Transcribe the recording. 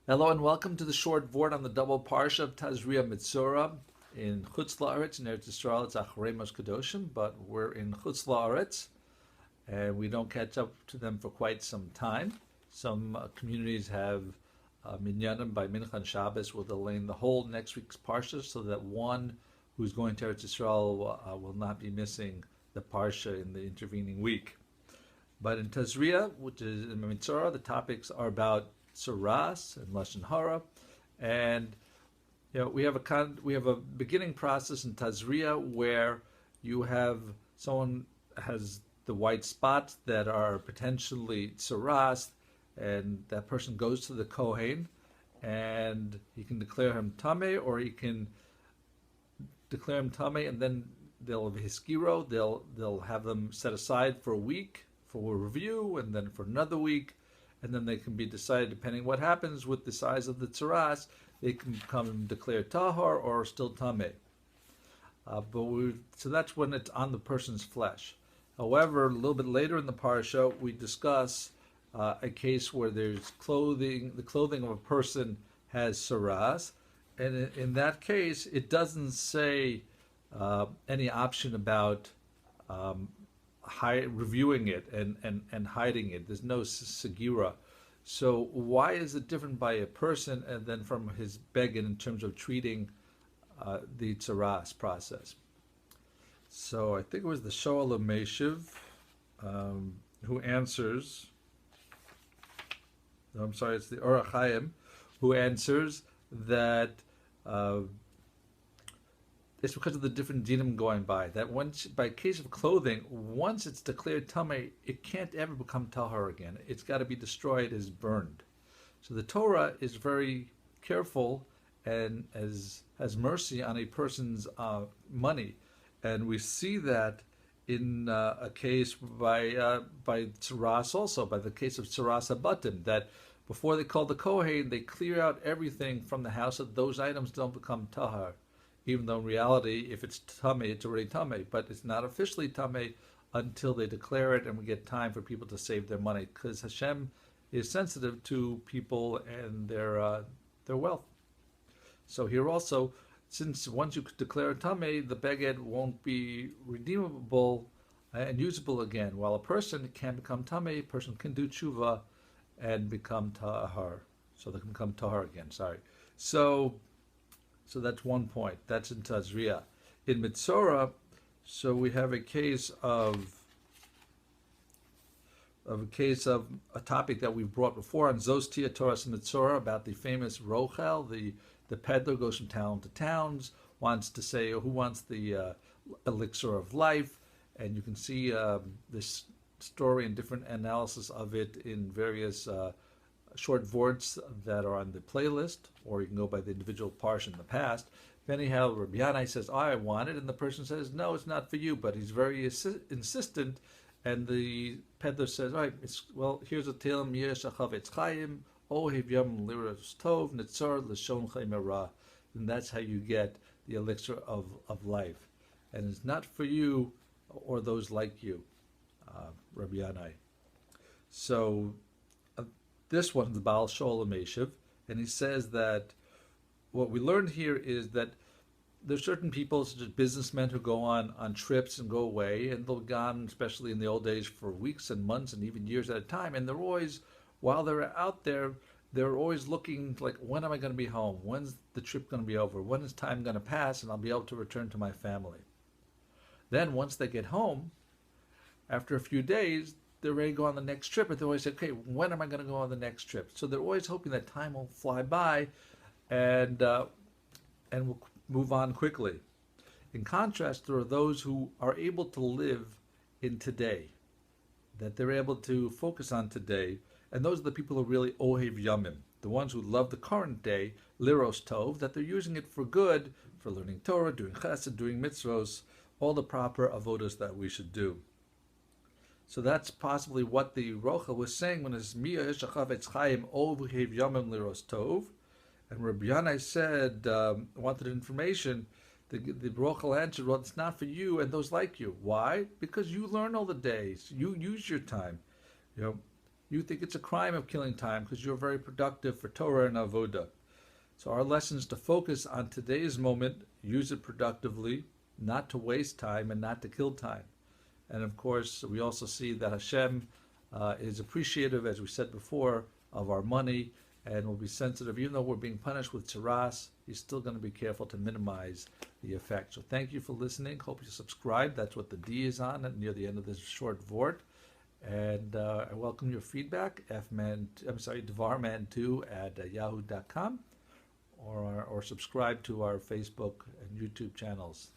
Hello and welcome to the short Vort on the double parsha of Tazria-Metzora in Chutz La'aretz. In Eretz Yisrael, it's Acharei Mos Kedoshim, but we're in Chutz La'aretz, and we don't catch up to them for quite some time. Some communities have minyanim by Mincha and Shabbos will delay the whole next week's parsha, so that one who's going to Eretz Yisrael will not be missing the parsha in the intervening week. But in Tazria, which is in Metzora, the topics are about Tzaraas and Lashon Hara, and we have a beginning process in Tazria where you have someone has the white spots that are potentially Tzaraas, and that person goes to the Kohen, and he can declare him Tameh, or he can declare him Tameh, and then they'll have Hiskiro, they'll have them set aside for a week for a review, and then for another week, and then they can be decided depending what happens with the size of the Tzaraas. They can come and declare Tahar or still Tameh. So that's when it's on the person's flesh. However, a little bit later in the parasha, we discuss a case where there's the clothing of a person has Tzaraas, and in that case, it doesn't say any option about reviewing it and hiding it. There's no segura. So why is it different by a person and then from his begin in terms of treating the Tzaraas process? So I think it was the Shoal of Meshiv who answers. No, I'm sorry, it's the Orach Chaim who answers that it's because of the different dinim going by. That once, by case of clothing, once it's declared tamei, it can't ever become tahor again. It's got to be destroyed as burned. So the Torah is very careful and has mercy on a person's money, and we see that in a case by Tzaraas also, by the case of Tzaraas Abatim, that before they call the Kohen, they clear out everything from the house, so those items don't become tahor. Even though in reality, if it's tamei, it's already tamei, but it's not officially tamei until they declare it, and we get time for people to save their money, because Hashem is sensitive to people and their wealth. So here also, since once you declare tamei, the beged won't be redeemable and usable again. While a person can become tamei, a person can do tshuva and become tahar. So they can become tahar again. Sorry. So that's one point. That's in Tazria. In Metzora, so we have a case of a topic that we've brought before on Zostia Torahs Metzora, about the famous Rochel, the peddler goes from town to towns, wants to say who wants the Elixir of Life, and you can see this story and different analysis of it in various short vorts that are on the playlist, or you can go by the individual parsha in the past. Anyhow, Rabbi Yanai says, I want it, and the person says, no, it's not for you, but he's very insistent, and the peddler says, all right, here's a tale, Yesh Achavetz Chaim, Ohev Yom Liros Tov, Netzor L'shon Chaim Ra. And that's how you get the elixir of life. And it's not for you or those like you, Rabbi Yanai. So, this one's the Baal Shoal Meshiv, and he says that what we learned here is that there's certain people, such as businessmen, who go on trips and go away, and they'll go on, especially in the old days, for weeks and months and even years at a time, and they're always, while they're out there, they're always looking like, when am I going to be home? When's the trip going to be over? When is time going to pass and I'll be able to return to my family? Then once they get home, after a few days, they're ready to go on the next trip, but they always say, okay, when am I going to go on the next trip? So they're always hoping that time will fly by and will move on quickly. In contrast, there are those who are able to live in today, that they're able to focus on today, and those are the people who really ohev yamim, the ones who love the current day, liros tov, that they're using it for good, for learning Torah, doing chesed, doing mitzvos, all the proper avodas that we should do. So that's possibly what the Rochel was saying when it's Mia Ishachavetz Chaim Ohev Yamim Liros Tov. And Rabbi Yanai said, wanted information. The Rochel answered, well, it's not for you and those like you. Why? Because you learn all the days. You use your time. You think it's a crime of killing time because you're very productive for Torah and Avodah. So our lesson is to focus on today's moment, use it productively, not to waste time and not to kill time. And of course, we also see that Hashem is appreciative, as we said before, of our money and will be sensitive. Even though we're being punished with Tzaraas, he's still going to be careful to minimize the effect. So thank you for listening. Hope you subscribe. That's what the D is on near the end of this short Vort. And I welcome your feedback, dvarman2 @yahoo.com, or subscribe to our Facebook and YouTube channels.